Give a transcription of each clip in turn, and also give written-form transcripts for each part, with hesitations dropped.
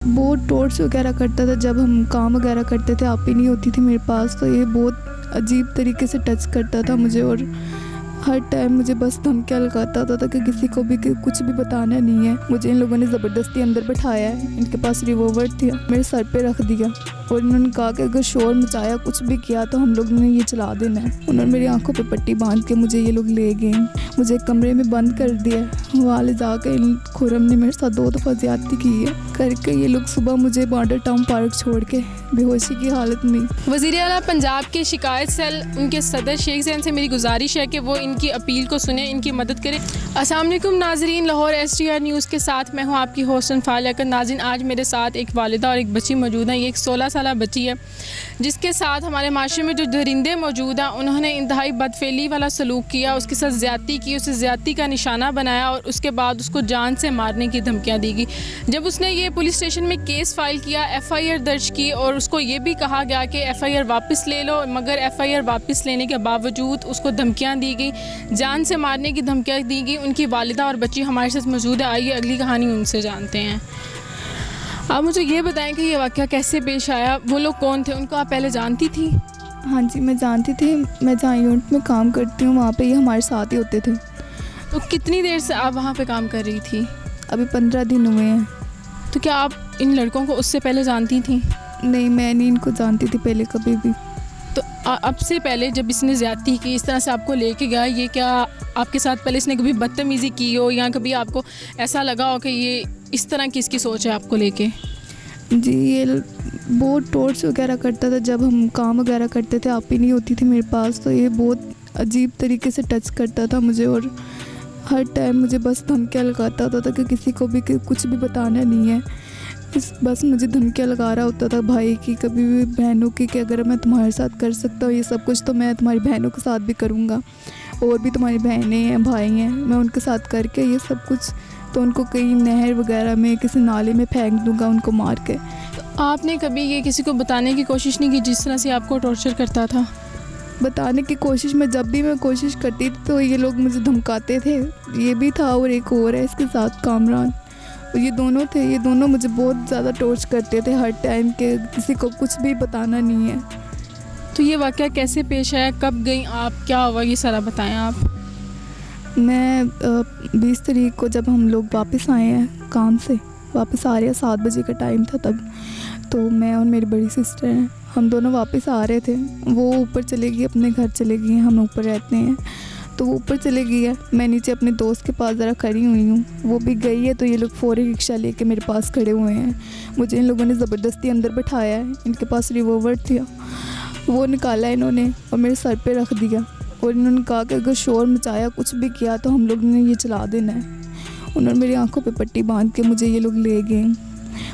बहुत टॉर्च वगैरह करता था जब हम काम वगैरह करते थे, आप ही नहीं होती थी मेरे पास, तो ये बहुत अजीब तरीके से टच करता था मुझे और हर टाइम मुझे बस धमकियाँ लगाता होता था कि किसी को भी कि कुछ भी बताना नहीं है। मुझे इन लोगों ने ज़बरदस्ती अंदर बैठाया है, इनके पास रिवॉल्वर थी, मेरे सर पे रख दिया और इन्होंने कहा कि अगर शोर मचाया कुछ भी किया तो हम लोग ने ये चला देना है। उन्होंने मेरी आंखों पे पट्टी बांध के मुझे ये लोग ले गए, मुझे एक कमरे में बंद कर दिया। वहाँ ले जाकर इन खुरम ने मेरे साथ 2 दफ़ा ज़्यादती की है करके ये लोग सुबह मुझे मॉडल टाउन पार्क छोड़ के बेहोशी की हालत में। वज़ीर आला पंजाब के शिकायत सेल उनके सदर शेख ज़ैन से मेरी गुजारिश है कि वो इनकी अपील को सुने, इनकी मदद करें। अस्सलाम वालेकुम नाजरीन, लाहौर STR न्यूज़ के साथ मैं हूँ आपकी होस्ट अनफाल याकूब। नाज़रीन, आज मेरे साथ एक वालिदा और एक बच्ची मौजूद हैं। ये एक 16 साल बच्ची है जिसके साथ हमारे माशरे में जो दरिंदे मौजूद हैं उन्होंने इंतहाई बदफेली वाला सलूक किया, उसके साथ ज़्यादती की, उसे ज़्यादती का निशाना बनाया और उसके बाद उसको जान से मारने की धमकियाँ दी गई। जब उसने ये पुलिस स्टेशन में केस फाइल किया, FIR दर्ज की और उसको ये भी कहा गया कि FIR वापस ले लो, मगर FIR वापस लेने के बावजूद उसको धमकियाँ दी गई, जान से मारने की धमकियाँ दी गई। उनकी वालिदा और बच्ची हमारे साथ मौजूद है, आइए अगली कहानी उनसे जानते हैं। आप मुझे ये बताएं कि ये वाक़या कैसे पेश आया, वो लोग कौन थे, उनको आप पहले जानती थी? हाँ जी, मैं जानती थी। मैं जहाँ यूनिट में काम करती हूँ वहाँ पे ये हमारे साथ ही होते थे। तो कितनी देर से आप वहाँ पे काम कर रही थी? अभी 15 दिन हुए हैं। तो क्या आप इन लड़कों को उससे पहले जानती थी? नहीं, मैं नहीं इनको जानती थी पहले कभी भी। तो अब से पहले जब इसने ज़्यादती की, इस तरह से आपको लेके गया, ये क्या आपके साथ पहले इसने कभी बदतमीज़ी की हो या कभी आपको ऐसा लगा हो कि ये इस तरह की इसकी सोच है आपको लेके? जी, ये बहुत टॉर्च वगैरह करता था जब हम काम वगैरह करते थे, आप ही नहीं होती थी मेरे पास, तो ये बहुत अजीब तरीके से टच करता था मुझे और हर टाइम मुझे बस धमकियाँ लगाता होता था कि किसी को भी कि कुछ भी बताना नहीं है। बस मुझे धमकियाँ लगा रहा होता था भाई की, कभी भी बहनों की, कि अगर मैं तुम्हारे साथ कर सकता हूँ ये सब कुछ तो मैं तुम्हारी बहनों के साथ भी करूँगा, और भी तुम्हारी बहनें हैं, भाई हैं, मैं उनके साथ करके ये सब कुछ तो उनको कहीं नहर वगैरह में किसी नाले में फेंक दूँगा उनको मार के। तो आपने कभी ये किसी को बताने की कोशिश नहीं की जिस तरह से आपको टॉर्चर करता था? बताने की कोशिश में जब भी मैं कोशिश करती थी तो ये लोग मुझे धमकाते थे। ये भी था और एक और है इसके साथ कामरान, ये दोनों थे। ये दोनों मुझे बहुत ज़्यादा टॉर्च करते थे हर टाइम के, किसी को कुछ भी बताना नहीं है। तो ये वाक़या कैसे पेश आया, कब गई आप, क्या हुआ, ये सारा बताएं आप। मैं 20 तारीख को जब हम लोग वापस आए हैं काम से, वापस आ रहे हैं, 7 बजे का टाइम था तब, तो मैं और मेरी बड़ी सिस्टर हैं, हम दोनों वापस आ रहे थे। वो ऊपर चले गई, अपने घर चले गई हैं, हम ऊपर रहते हैं, तो वो ऊपर चले गई है, मैं नीचे अपने दोस्त के पास ज़रा खड़ी हुई हूँ, वो भी गई है। तो ये लोग फ़ौरी रिक्शा लेके मेरे पास खड़े हुए हैं, मुझे इन लोगों ने ज़बरदस्ती अंदर बैठाया है, इनके पास रिवॉल्वर था, वो निकाला इन्होंने और मेरे सर पे रख दिया और इन्होंने कहा कि अगर शोर मचाया कुछ भी किया तो हम लोग ने ये चला देना है। उन्होंने मेरी आंखों पे पट्टी बांध के मुझे ये लोग ले गए,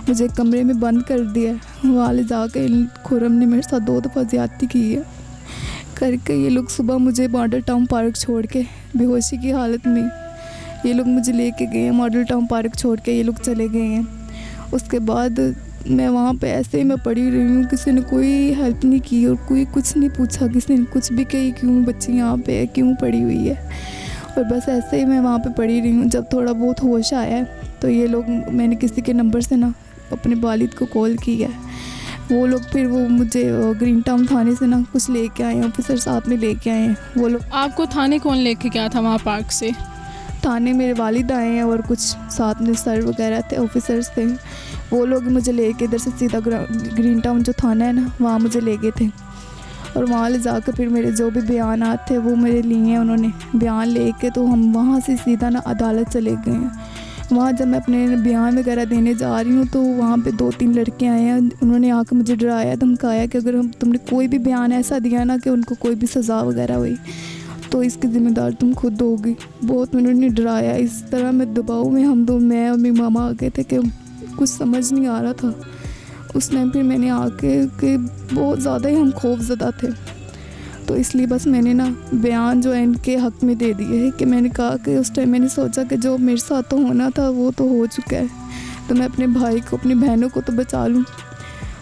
मुझे एक कमरे में बंद कर दिया। वहाँ ले जाकर इन खुरम ने मेरे साथ 2 दफ़ा ज़्यादती की है करके ये लोग सुबह मुझे मॉडल टाउन पार्क छोड़ के बेहोशी की हालत में ये लोग मुझे लेके गए हैं। मॉडल टाउन पार्क छोड़ के ये लोग चले गए हैं। उसके बाद मैं वहाँ पे ऐसे ही मैं पड़ी रही हूँ, किसी ने कोई हेल्प नहीं की और कोई कुछ नहीं पूछा, किसी ने कुछ भी कही क्यों बच्ची यहाँ पे है, क्यों पड़ी हुई है, और बस ऐसे ही मैं वहाँ पे पड़ी रही हूँ। जब थोड़ा बहुत होश आया तो ये लोग, मैंने किसी के नंबर से ना अपने वालिद को कॉल की है, वो लोग फिर वो मुझे ग्रीन टाउन थाने से ना कुछ लेके आए, ऑफिसर साथ में लेके आए हैं वो लोग। आपको थाने कौन लेके गया था वहाँ पार्क से? थाने मेरे वालिद आए हैं और कुछ साथ में सर वगैरह थे, ऑफिसर्स थे, वो लोग मुझे लेके इधर से सीधा ग्रीन टाउन जो थाना है ना वहाँ मुझे ले गए थे। और वहाँ ले जाकर फिर मेरे जो भी बयान थे वो मेरे लिए हैं उन्होंने, बयान लेके तो हम वहाँ से सीधा ना अदालत चले गए हैं। वहाँ जब मैं अपने बयान वगैरह देने जा रही हूँ तो वहाँ पे 2-3 लड़के आए हैं, उन्होंने आकर मुझे डराया धमकाया कि अगर तुमने कोई भी बयान ऐसा दिया ना कि उनको कोई भी सज़ा वगैरह हुई तो इसकी ज़िम्मेदार तुम खुद होगी। बहुत उन्होंने डराया। इस तरह मैं दबाव में हम दो, मैं और मेरी मामा आ गए थे कि कुछ समझ नहीं आ रहा था। उस टाइम फिर मैंने आके कि बहुत ज़्यादा ही हम खौफज़दा थे, तो इसलिए बस मैंने ना बयान जो है इनके हक़ में दे दिए है कि मैंने कहा कि उस टाइम मैंने सोचा कि जो मेरे साथ तो होना था वो तो हो चुका है, तो मैं अपने भाई को, अपनी बहनों को तो बचा लूँ।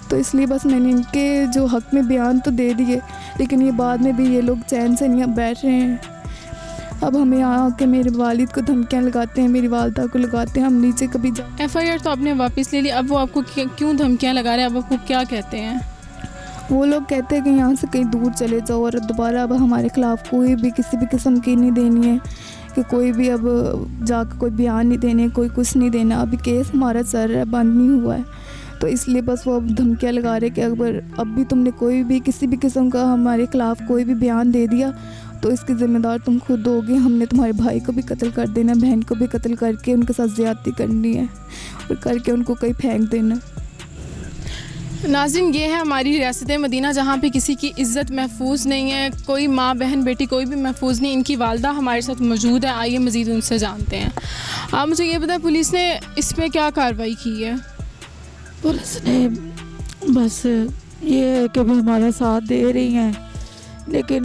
तो इसलिए बस मैंने इनके जो हक़ में बयान तो दे दिए, लेकिन ये बाद में भी ये लोग चैन से नहीं बैठ रहे हैं। अब हमें यहाँ आके मेरे वालिद को धमकियाँ लगाते हैं, मेरी वालदा को लगाते हैं। हम नीचे कभी FIR तो आपने वापस ले ली, अब वो आपको क्यों धमकियाँ लगा रहे हैं, अब आपको क्या कहते हैं? वो लोग कहते हैं कि यहाँ से कहीं दूर चले जाओ और दोबारा अब हमारे ख़िलाफ़ कोई भी किसी भी किस्म की नहीं देनी है, कि कोई भी अब जाकर कोई बयान नहीं देने, कोई कुछ नहीं देना। अभी केस हमारा चल रहा है, बंद नहीं हुआ है, तो इसलिए बस वो अब धमकियाँ लगा रहे कि अगर अब भी तुमने कोई भी किसी भी किस्म का हमारे ख़िलाफ़ कोई भी बयान दे दिया तो इसकी ज़िम्मेदार तुम खुद होगे। हमने तुम्हारे भाई को भी कत्ल कर देना, बहन को भी कत्ल करके उनके साथ ज़्यादती करनी है और करके उनको कहीं फेंक देना। नाज़रीन, ये है हमारी रियासत मदीना जहाँ पे किसी की इज़्ज़त महफूज नहीं है, कोई माँ बहन बेटी कोई भी महफूज नहीं। इनकी वालदा हमारे साथ मौजूद है, आइए मज़ीद उनसे जानते हैं। आप मुझे ये बताएं, पुलिस ने इस पर क्या कार्रवाई की है? पुलिस ने बस ये है कि भी हमारा साथ दे रही हैं, लेकिन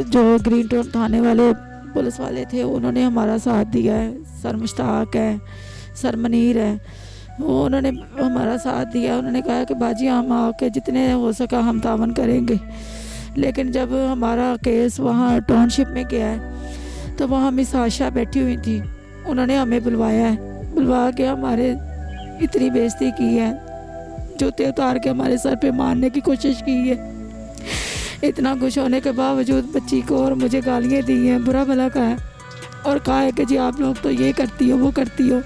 जो ग्रीन टाउन थाने वाले पुलिस वाले थे उन्होंने हमारा साथ दिया है। सर मुश्ताक है, सर मनीर है, वो उन्होंने हमारा साथ दिया। उन्होंने कहा कि बाजी हम आके जितने हो सका हम तावन करेंगे। लेकिन जब हमारा केस वहाँ टाउनशिप में गया है तो वहाँ मिस आशा बैठी हुई थी, उन्होंने हमें बुलवाया है, बुलवा के हमारे इतनी बेइज्जती की है, जूते उतार के हमारे सर पे मारने की कोशिश की है। इतना कुछ होने के बावजूद बच्ची को और मुझे गालियाँ दी हैं, बुरा भला कहा है और कहा है कि जी आप लोग तो ये करती हो वो करती हो।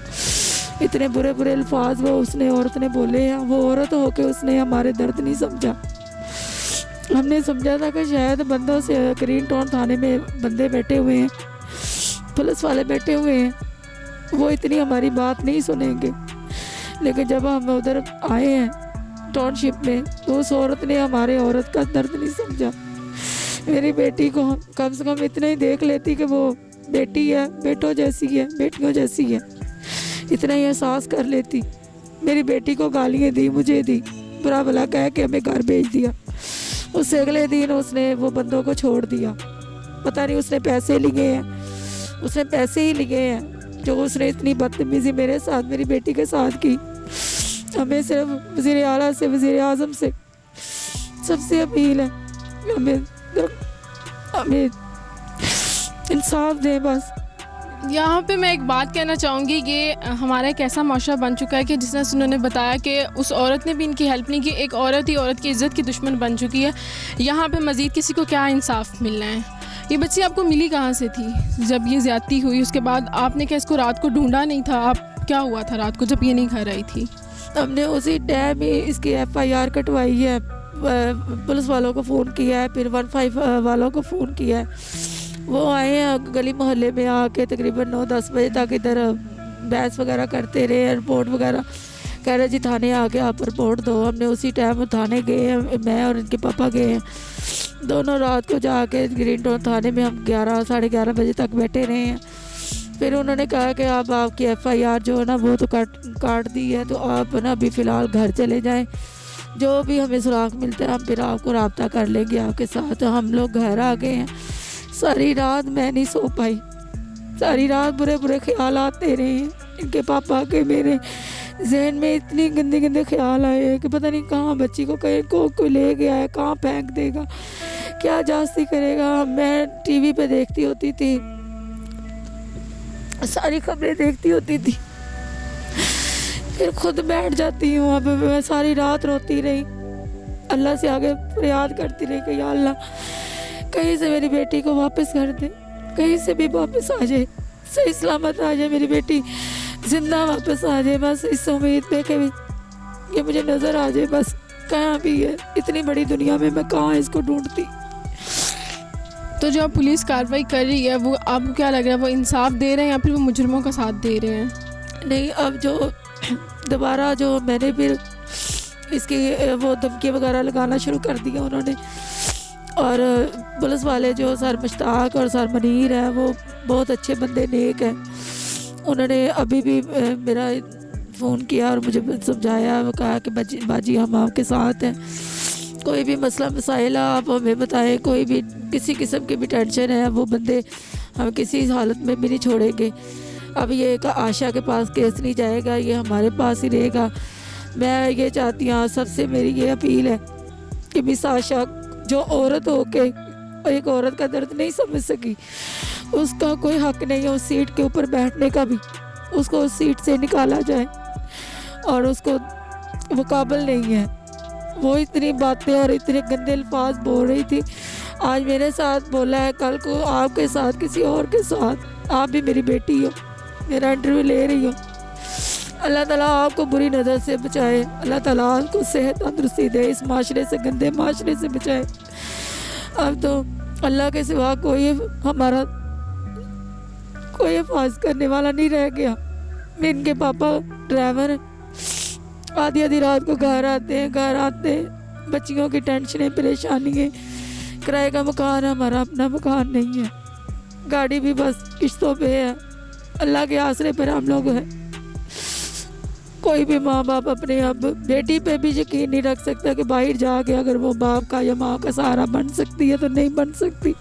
इतने बुरे बुरे अल्फाज वो उसने औरत ने बोले हैं। वो औरत होके उसने हमारे दर्द नहीं समझा। हमने समझा था कि शायद बंदों से ग्रीन टाउन थाने में बंदे बैठे हुए हैं, पुलिस वाले बैठे हुए हैं, वो इतनी हमारी बात नहीं सुनेंगे। लेकिन जब हम उधर आए हैं टाउनशिप में तो उस औरत ने हमारे औरत का दर्द नहीं समझा। मेरी बेटी को कम से कम इतना ही देख लेती कि वो बेटी है, बेटों जैसी है, बेटियों जैसी है, इतना ही एहसास कर लेती। मेरी बेटी को गालियाँ दी, मुझे दी, बुरा भला कह के हमें घर भेज दिया। उससे अगले दिन उसने वो बंदों को छोड़ दिया। पता नहीं उसने पैसे लिए हैं, उसने पैसे ही लिए हैं जो उसने इतनी बदतमीज़ी मेरे साथ, मेरी बेटी के साथ की। हमें सिर्फ वज़ीर आला से, वज़ीर आज़म से सबसे अपील है, हमें इंसाफ दें बस। यहाँ पे मैं एक बात कहना चाहूँगी, ये हमारा एक ऐसा माशरा बन चुका है कि जिस तरह से उन्होंने बताया कि उस औरत ने भी इनकी हेल्प नहीं की, एक औरत ही औरत की इज़्ज़त की दुश्मन बन चुकी है। यहाँ पे मज़ीद किसी को क्या इंसाफ मिलना है? ये बच्ची आपको मिली कहाँ से थी जब ये ज़्यादती हुई? उसके बाद आपने क्या इसको रात को ढूंढा नहीं था? आप क्या हुआ था रात को जब ये नहीं घर आई थी? हमने उसी टाइम ही इसकी FIR कटवाई है, पुलिस वालों को फ़ोन किया है, फिर 15 वालों को फ़ोन किया है। वो आए हैं गली मोहल्ले में आके तकरीबन 9-10 बजे तक इधर बहस वगैरह करते रहे, रिपोर्ट वगैरह कह रहे जी थाने आके आप रिपोर्ट दो। हमने उसी टाइम थाने गए हैं, मैं और इनके पापा गए हैं। दोनों रात को जाके ग्रीन टाउन थाने में हम 11 साढ़े 11 बजे तक बैठे रहे हैं। फिर उन्होंने कहा कि अब आपकी FIR जो है ना वो तो काट दी है, तो आप ना अभी फ़िलहाल घर चले जाएं, जो भी हमें सुराग मिलता है हम फिर आपको रब्ता कर लेंगे आपके साथ। हम लोग घर आ गए हैं। सारी रात मैं नहीं सो पाई, सारी रात बुरे बुरे ख्याल आते रहे हैं। इनके पापा के मेरे जहन में इतनी गंदे गंदे ख्याल आए हैं कि पता नहीं कहाँ बच्ची को कहीं को ले गया है, कहाँ फेंक देगा, क्या जास्ती करेगा। मैं TV पे देखती होती थी, सारी खबरें देखती होती थी, फिर खुद बैठ जाती हूँ। अब मैं सारी रात रोती रही, अल्लाह से आगे फरियाद करती रही कि या अल्लाह कहीं से मेरी बेटी को वापस कर दे, कहीं से भी वापस आ जाए, सही सलामत आ जाए, मेरी बेटी जिंदा वापस आ जाए। बस इस उम्मीद पे कि ये मुझे नज़र आ जाए, बस कहाँ भी है, इतनी बड़ी दुनिया में मैं कहाँ इसको ढूंढती। तो जो पुलिस कार्रवाई कर रही है वो आपको क्या लग रहा है, वो इंसाफ दे रहे हैं या फिर वो मुजरिमों का साथ दे रहे हैं? नहीं, अब जो दोबारा जो मैंने फिर इसकी वो धमकी वगैरह लगाना शुरू कर दिया उन्होंने। और पुलिस वाले जो सर मुश्ताक और सर मनीर है वो बहुत अच्छे बंदे, नेक हैं। उन्होंने अभी भी मेरा फ़ोन किया और मुझे समझाया, वो कहा कि बाजी हम आपके साथ हैं, कोई भी मसला मसाइल आप हमें बताएं, कोई भी किसी किस्म की भी टेंशन है वो बंदे हम किसी हालत में भी नहीं छोड़ेंगे। अब ये एक आशा के पास केस नहीं जाएगा, ये हमारे पास ही रहेगा। मैं ये चाहती हूँ, सबसे मेरी ये अपील है कि मिस आशा जो औरत होके एक औरत का दर्द नहीं समझ सकी, उसका कोई हक नहीं है उस सीट के ऊपर बैठने का भी, उसको उस सीट से निकाला जाए और उसको वो काबिल नहीं है। वो इतनी बातें और इतने गंदे अल्फाज बोल रही थी। आज मेरे साथ बोला है, कल को आपके साथ किसी और के साथ। आप भी मेरी बेटी हो, मेरा इंटरव्यू ले रही हो। अल्लाह ताला आपको बुरी नज़र से बचाए, अल्लाह ताला आपको सेहत तंदुरुस्ती दे, इस माशरे से, गंदे माशरे से बचाए। अब तो अल्लाह के सिवा कोई हमारा कोई हिफाजत करने वाला नहीं रह गया। इनके पापा ड्राइवर आधी आधी रात को घर आते हैं, बच्चियों की टेंशनें, परेशानियाँ, किराए का मकान है, हमारा अपना मकान नहीं है, गाड़ी भी बस किश्तों पे है। अल्लाह के आसरे पर हम लोग हैं। कोई भी माँ बाप अपने अब बेटी पे भी यकीन नहीं रख सकता कि बाहर जाके अगर वो बाप का या माँ का सहारा बन सकती है तो नहीं बन सकती।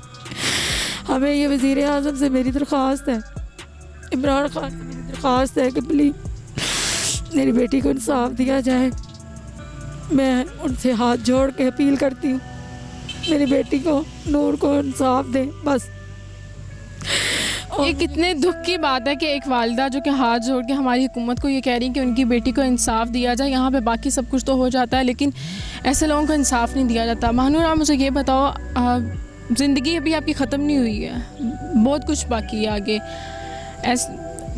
हमें ये वज़ीर आज़म से मेरी दरख्वास्त है, इमरान खान से मेरी दरख्वास्त है कि प्लीज़ मेरी बेटी को इंसाफ दिया जाए। मैं उनसे हाथ जोड़ के अपील करती हूँ, मेरी बेटी को, नूर को इंसाफ दें बस। ये कितने दुख की बात है कि एक वालिदा जो कि हाथ जोड़ के हमारी हुकूमत को ये कह रही है कि उनकी बेटी को इंसाफ दिया जाए। यहाँ पे बाकी सब कुछ तो हो जाता है लेकिन ऐसे लोगों को इंसाफ नहीं दिया जाता। महानूर, आप मुझे ये बताओ, ज़िंदगी अभी आपकी ख़त्म नहीं हुई है, बहुत कुछ बाकी है आगे,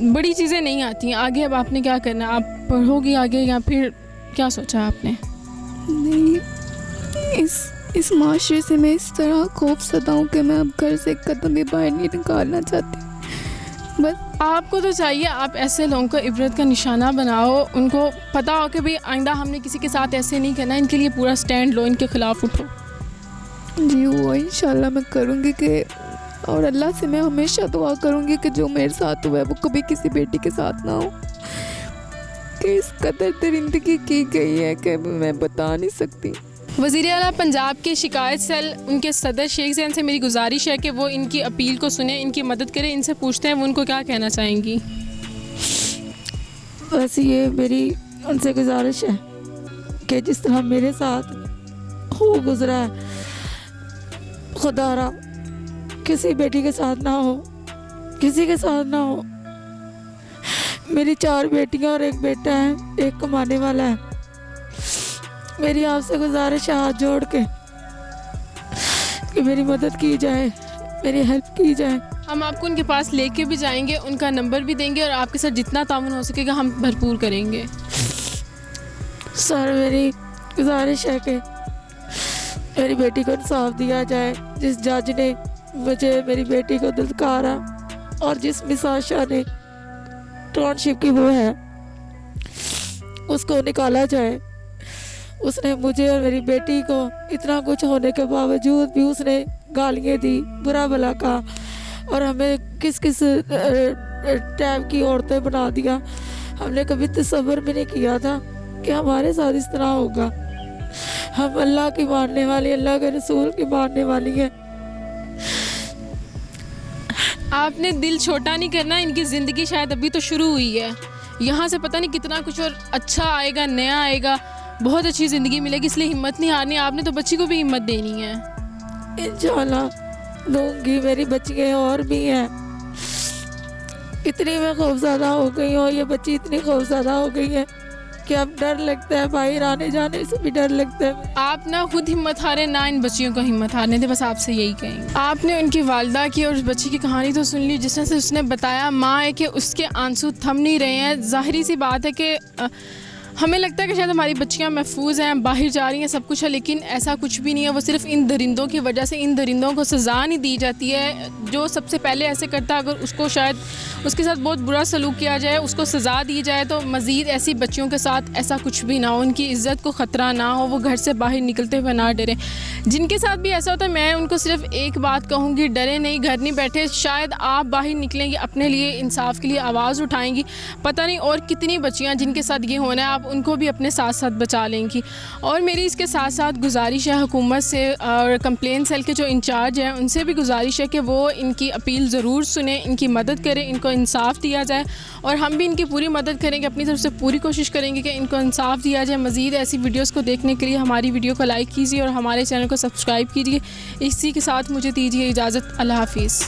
बड़ी चीज़ें नहीं आती हैं आगे। अब आपने क्या करना है? आप पढ़ोगी आगे या फिर क्या सोचा है आपने? नहीं, इस माशरे से मैं इस तरह खौफज़दा हूँ कि मैं अब घर से एक कदम भी बाहर नहीं निकालना चाहती। बस आपको तो चाहिए आप ऐसे लोगों को इबरत का निशाना बनाओ, उनको पता हो कि भाई आइंदा हमने किसी के साथ ऐसे नहीं करना, इनके लिए पूरा स्टैंड लो, इनके ख़िलाफ़ उठो। जी वो इंशाल्लाह मैं करूँगी कि, और अल्लाह से मैं हमेशा दुआ करूँगी कि जो मेरे साथ हुआ है वो कभी किसी बेटी के साथ ना हो। कि इस कदर दरिंदगी की गई है कि मैं बता नहीं सकती। वज़ीर आला पंजाब के शिकायत सेल उनके सदर शेख ज़ैन से मेरी गुजारिश है कि वो इनकी अपील को सुने, इनकी मदद करें। इनसे पूछते हैं वो उनको क्या कहना चाहेंगी। बस ये मेरी उनसे गुजारिश है कि जिस तरह मेरे साथ हो गुजरा है, खुदारा किसी बेटी के साथ ना हो, किसी के साथ ना हो। मेरी 4 बेटियां और 1 बेटा है, 1 कमाने वाला है। मेरी आपसे गुजारिश है हाथ जोड़ के कि मेरी मदद की जाए, मेरी हेल्प की जाए। हम आपको उनके पास लेके भी जाएंगे, उनका नंबर भी देंगे और आपके साथ जितना ताउन हो सकेगा हम भरपूर करेंगे। सर मेरी गुजारिश है कि मेरी बेटी को इंसाफ दिया जाए। जिस जज ने मुझे मेरी बेटी को दुत्कारा और जिस मिसाशा ने टाउनशिप की वो है उसको निकाला जाए। उसने मुझे और मेरी बेटी को इतना कुछ होने के बावजूद भी उसने गालियाँ दी, बुरा भला कहा और हमें किस किस टाइप की औरतें बना दिया। हमने कभी तसव्वुर भी नहीं किया था कि हमारे साथ इस तरह होगा। हम अल्लाह की मानने वाली, अल्लाह के रसूल की मानने वाली हैं। आपने दिल छोटा नहीं करना, इनकी ज़िंदगी शायद अभी तो शुरू हुई है, यहाँ से पता नहीं कितना कुछ और अच्छा आएगा, नया आएगा, बहुत अच्छी ज़िंदगी मिलेगी, इसलिए हिम्मत नहीं हारनी। आपने तो बच्ची को भी हिम्मत देनी है। इंशाल्लाह दूंगी, मेरी बच्चियाँ और भी हैं। इतनी मैं खौफज़दा हो गई हूँ, ये बच्ची इतनी खौफज़दा हो गई है कि अब डर लगता है, बाहर आने जाने से भी डर लगता है। आप ना खुद हिम्मत हारे ना इन बच्चियों को हिम्मत हारने थे, बस आपसे यही कहेंगे। आपने उनकी वालिदा की और उस बच्ची की कहानी तो सुन ली, जिस तरह से उसने बताया माँ है कि उसके आंसू थम नहीं रहे हैं। ज़ाहिरी सी बात है कि हमें लगता है कि शायद हमारी बच्चियां महफूज हैं, बाहर जा रही हैं, सब कुछ है, लेकिन ऐसा कुछ भी नहीं है। वो सिर्फ इन दरिंदों की वजह से, इन दरिंदों को सज़ा नहीं दी जाती है। जो सबसे पहले ऐसे करता, अगर उसको शायद उसके साथ बहुत बुरा सलूक किया जाए, उसको सज़ा दी जाए, तो मज़ीद ऐसी बच्चियों के साथ ऐसा कुछ भी ना हो, उनकी इज़्ज़त को ख़तरा ना हो, वो घर से बाहर निकलते हुए ना डरें। जिनके साथ भी ऐसा होता है, मैं उनको सिर्फ एक बात कहूँगी, डरे नहीं, घर नहीं बैठे। शायद आप बाहर निकलेंगी, अपने लिए इंसाफ के लिए आवाज़ उठाएंगी, पता नहीं और कितनी बच्चियाँ जिनके साथ ये होना है, आप उनको भी अपने साथ साथ बचा लेंगी। और मेरी इसके साथ साथ गुजारिश है हुकूमत से और कंप्लेन सेल के जो इंचार्ज हैं उनसे भी गुजारिश है कि वो इनकी अपील ज़रूर सुने, इनकी मदद करें, इनको इंसाफ दिया जाए। और हम भी इनकी पूरी मदद करेंगे, अपनी तरफ से पूरी कोशिश करेंगे कि इनको इंसाफ दिया जाए। मज़ीद ऐसी वीडियोज़ को देखने के लिए हमारी वीडियो को लाइक कीजिए और हमारे चैनल को सब्सक्राइब कीजिए। इसी के साथ मुझे दीजिए इजाज़त। अल्लाह हाफिज़।